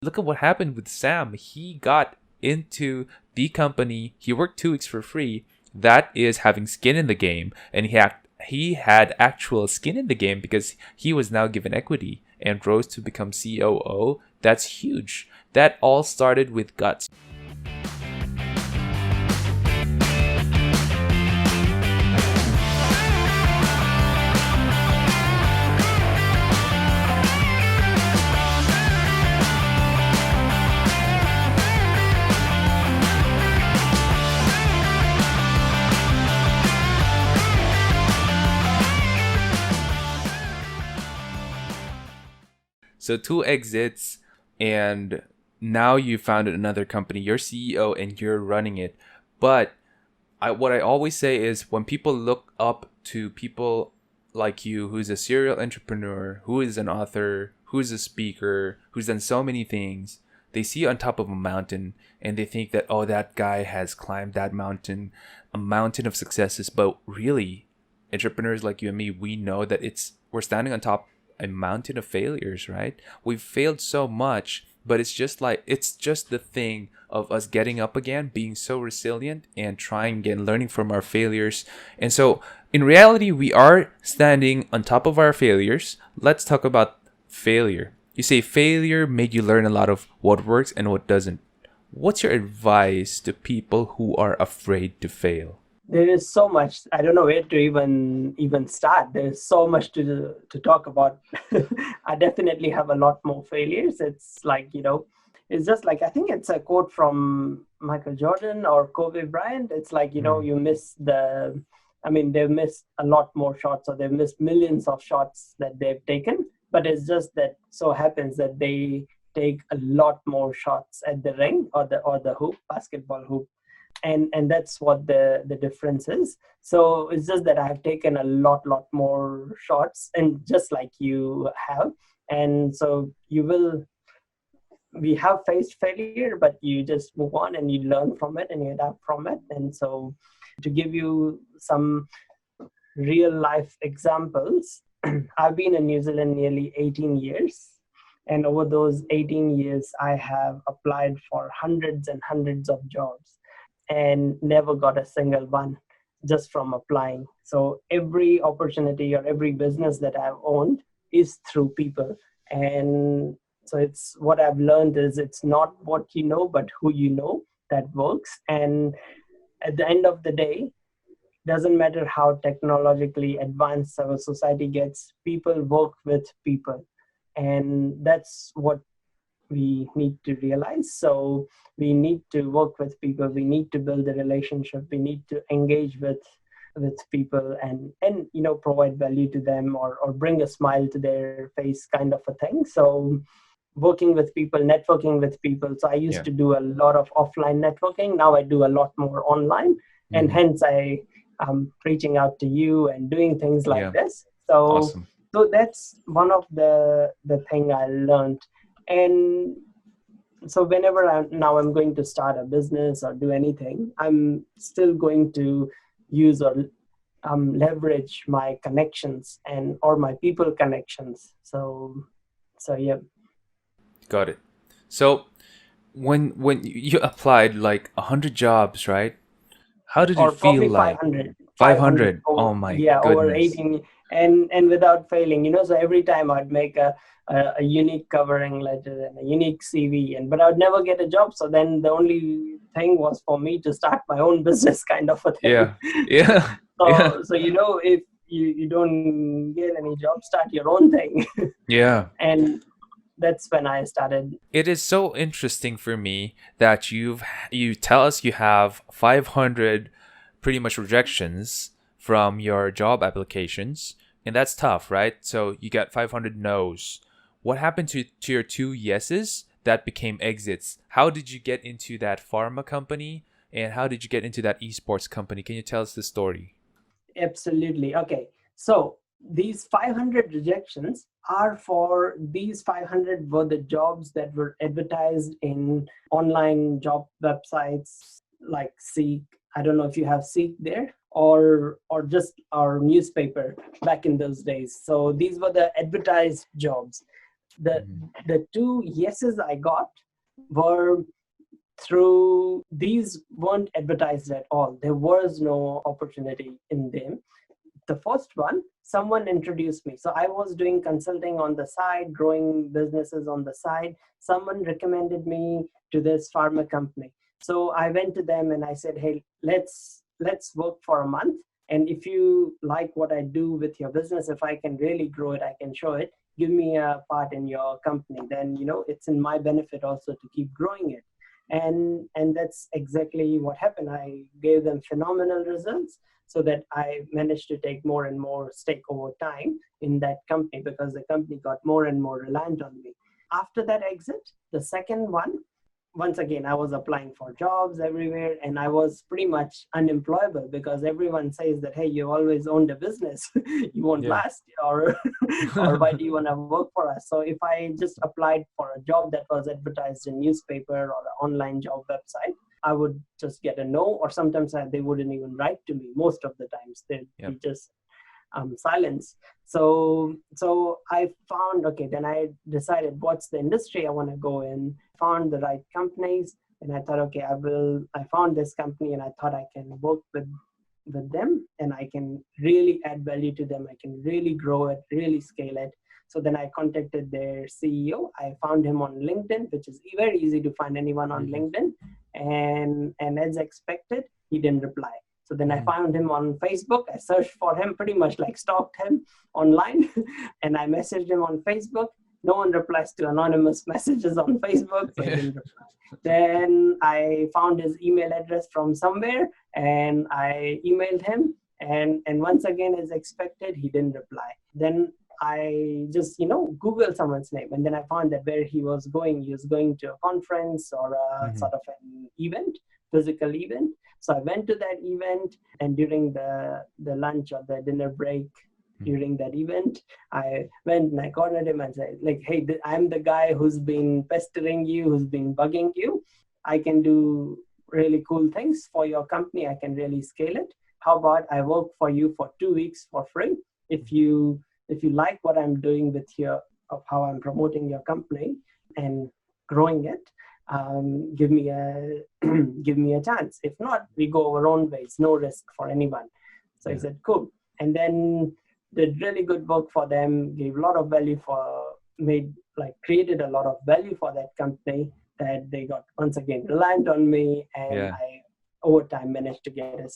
look at what happened with Sam. He got into the company. He worked 2 weeks for free. That is having skin in the game, and he had actual skin in the game because he was now given equity and rose to become COO. That's huge. That all started with guts. So 2 exits, and now you founded another company. You're CEO and you're running it. But what I always say is when people look up to people like you, who's a serial entrepreneur, who is an author, who's a speaker, who's done so many things, they see you on top of a mountain and they think that, oh, that guy has climbed that mountain, a mountain of successes. But really, entrepreneurs like you and me, we know that we're standing on top a mountain of failures, right? We've failed so much, but it's just the thing of us getting up again, being so resilient and trying again, learning from our failures. And so in reality, we are standing on top of our failures. Let's talk about failure. You say failure made you learn a lot of what works and what doesn't. What's your advice to people who are afraid to fail? There is so much. I don't know where to even start. There's so much to talk about. I definitely have a lot more failures. It's like, it's just like, I think it's a quote from Michael Jordan or Kobe Bryant. It's like, you miss they've missed a lot more shots, or they've missed millions of shots that they've taken. But it's just that so happens that they take a lot more shots at the ring or the hoop, basketball hoop. And that's what the difference is. So it's just that I have taken a lot more shots, and just like you have. And so we have faced failure, but you just move on and you learn from it and you adapt from it. And so to give you some real life examples, I've been in New Zealand nearly 18 years. And over those 18 years, I have applied for hundreds and hundreds of jobs and never got a single one just from applying. So every opportunity or every business that I've owned is through people. And so it's what I've learned is it's not what you know, but who you know that works. And at the end of the day, doesn't matter how technologically advanced our society gets, people work with people. And that's what we need to realize. So we need to work with people. We need to build a relationship. We need to engage with people and provide value to them or bring a smile to their face, kind of a thing. So working with people, networking with people. So I used to do a lot of offline networking. Now I do a lot more online, and hence I am reaching out to you and doing things like this. So awesome. So that's one of the thing I learned. And so whenever I'm going to start a business or do anything, I'm still going to use or leverage my connections or my people connections. So yeah. Got it. So when you applied like 100 jobs, right? How did or it feel like? 500. Oh my goodness. Over 18 and without failing, so every time I'd make a unique covering letter and a unique CV, but I would never get a job. So then the only thing was for me to start my own business, kind of a thing. Yeah. So if you don't get any job, start your own thing. Yeah. And that's when I started. It is so interesting for me that you tell us you have 500 pretty much rejections from your job applications, and that's tough, right? So you got 500 no's. What happened to your 2 yeses that became exits? How did you get into that pharma company, and how did you get into that esports company? Can you tell us the story? Absolutely. Okay. So these 500 rejections are for these 500 were the jobs that were advertised in online job websites like Seek. I don't know if you have Seek there, or just our newspaper back in those days. So these were the advertised jobs. The Mhm. the two yeses I got were through, these weren't advertised at all. There was no opportunity in them. The first one, someone introduced me. So I was doing consulting on the side, growing businesses on the side. Someone recommended me to this pharma company. So I went to them and I said, hey, let's work for a month. And if you like what I do with your business, if I can really grow it, I can show it, give me a part in your company. Then, it's in my benefit also to keep growing it. And that's exactly what happened. I gave them phenomenal results, so that I managed to take more and more stake over time in that company, because the company got more and more reliant on me. After that exit, the second one, once again, I was applying for jobs everywhere and I was pretty much unemployable, because everyone says that, hey, you always owned a business, you won't Yeah. last, or why do you want to work for us? So if I just applied for a job that was advertised in newspaper or an online job website, I would just get a no, or sometimes they wouldn't even write to me. Most of the times they'd Yep. be just silence. So I found, okay, then I decided what's the industry I want to go in, found the right companies, and I thought, okay, I found this company and I thought I can work with them and I can really add value to them. I can really grow it, really scale it. So then I contacted their CEO. I found him on LinkedIn, which is very easy to find anyone on Mhm. LinkedIn. And as expected, he didn't reply. So then I Mhm. found him on Facebook. I searched for him, pretty much like stalked him online, and I messaged him on Facebook. No one replies to anonymous messages on Facebook, so he Yeah. didn't reply. Then I found his email address from somewhere and I emailed him. And once again, as expected, he didn't reply. Then I just, Googled someone's name, and then I found that where he was going to a conference or a Mhm. sort of an event, physical event. So I went to that event, and during the lunch or the dinner break Mhm. during that event, I went and I cornered him and said, like, hey, I'm the guy who's been pestering you, who's been bugging you. I can do really cool things for your company. I can really scale it. How about I work for you for 2 weeks for free? If you like what I'm doing with your, of how I'm promoting your company and growing it, give me a give me a chance. If not, we go our own ways. No risk for anyone. So he Yeah. said, cool. And then did really good work for them. Gave a lot of value for created a lot of value for that company, that they got once again reliant on me, and Yeah. I over time managed to get a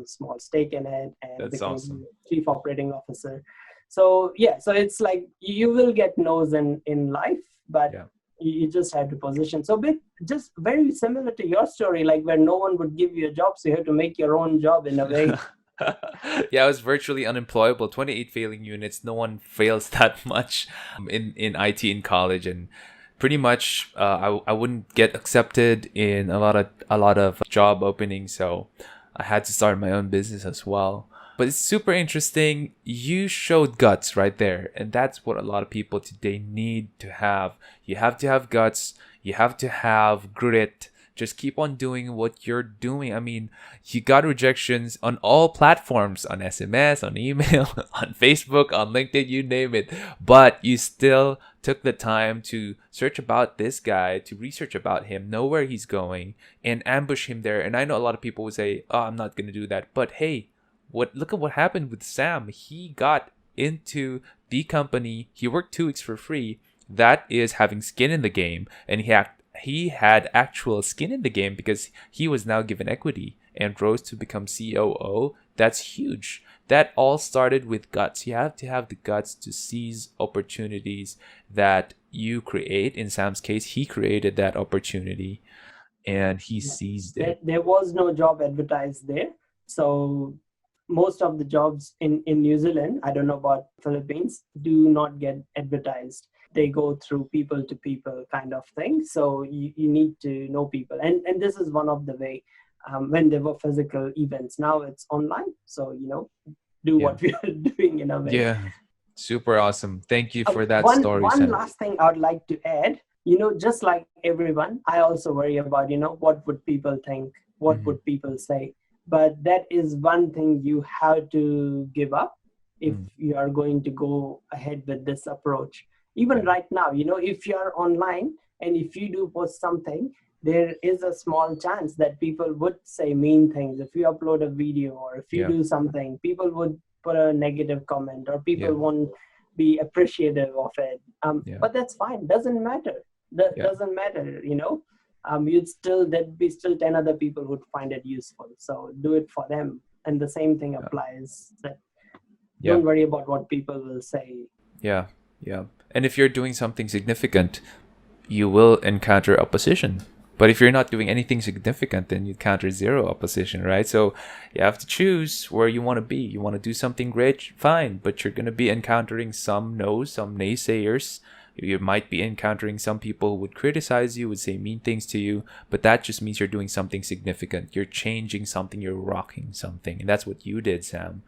small stake in it and That's became awesome. chief operating officer. So yeah, so it's like you will get no's in life, but Yeah. you just have to position. So bit just very similar to your story, like where no one would give you a job, so you have to make your own job in a way. Yeah, I was virtually unemployable. 28 failing units. No one fails that much in IT in college, and pretty much I wouldn't get accepted in a lot of job openings, so I had to start my own business as well. But it's super interesting. You showed guts right there, and that's what a lot of people today need to have. You have to have guts. You have to have grit. Just keep on doing what you're doing. I mean, you got rejections on all platforms, on SMS, on email, on Facebook, on LinkedIn, you name it. But you still took the time to search about this guy, to research about him, know where he's going, and ambush him there. And I know a lot of people would say, "Oh, I'm not gonna do that." But hey, look at what happened with Sam. He got into the company. He worked 2 weeks for free. That is having skin in the game, and he had actual skin in the game because he was now given equity and rose to become COO. That's huge. That all started with guts. You have to have the guts to seize opportunities that you create. In Sam's case, he created that opportunity and he Yeah. seized There, it. there was no job advertised there. So most of the jobs in New Zealand, I don't know about Philippines, do not get advertised. They go through people to people kind of thing. So you need to know people. And this is one of the way, when there were physical events. Now it's online. So, do Yeah. what we are doing in a way. Yeah. Super awesome. Thank you for that One story, one Sam. last thing I would like to add, just like everyone, I also worry about, what would people think, what Mhm. would people say. But that is one thing you have to give up if Mm. you are going to go ahead with this approach. Even Yeah. right now, if you're online and if you do post something, there is a small chance that people would say mean things. If you upload a video or if you Yeah. do something, people would put a negative comment, or Yeah. people won't be appreciative of it. Yeah. But that's fine, doesn't matter. That Yeah. doesn't matter. There'd be still 10 other people who'd find it useful, so do it for them. And the same thing Yeah. applies, that Yeah. don't worry about what people will say. Yeah. Yeah. And if you're doing something significant, you will encounter opposition. But if you're not doing anything significant, then you encounter zero opposition, right? So you have to choose where you want to be. You want to do something great, fine, but you're going to be encountering some no's, some naysayers. You might be encountering some people who would criticize you, would say mean things to you, but that just means you're doing something significant. You're changing something, you're rocking something. And that's what you did, Sam.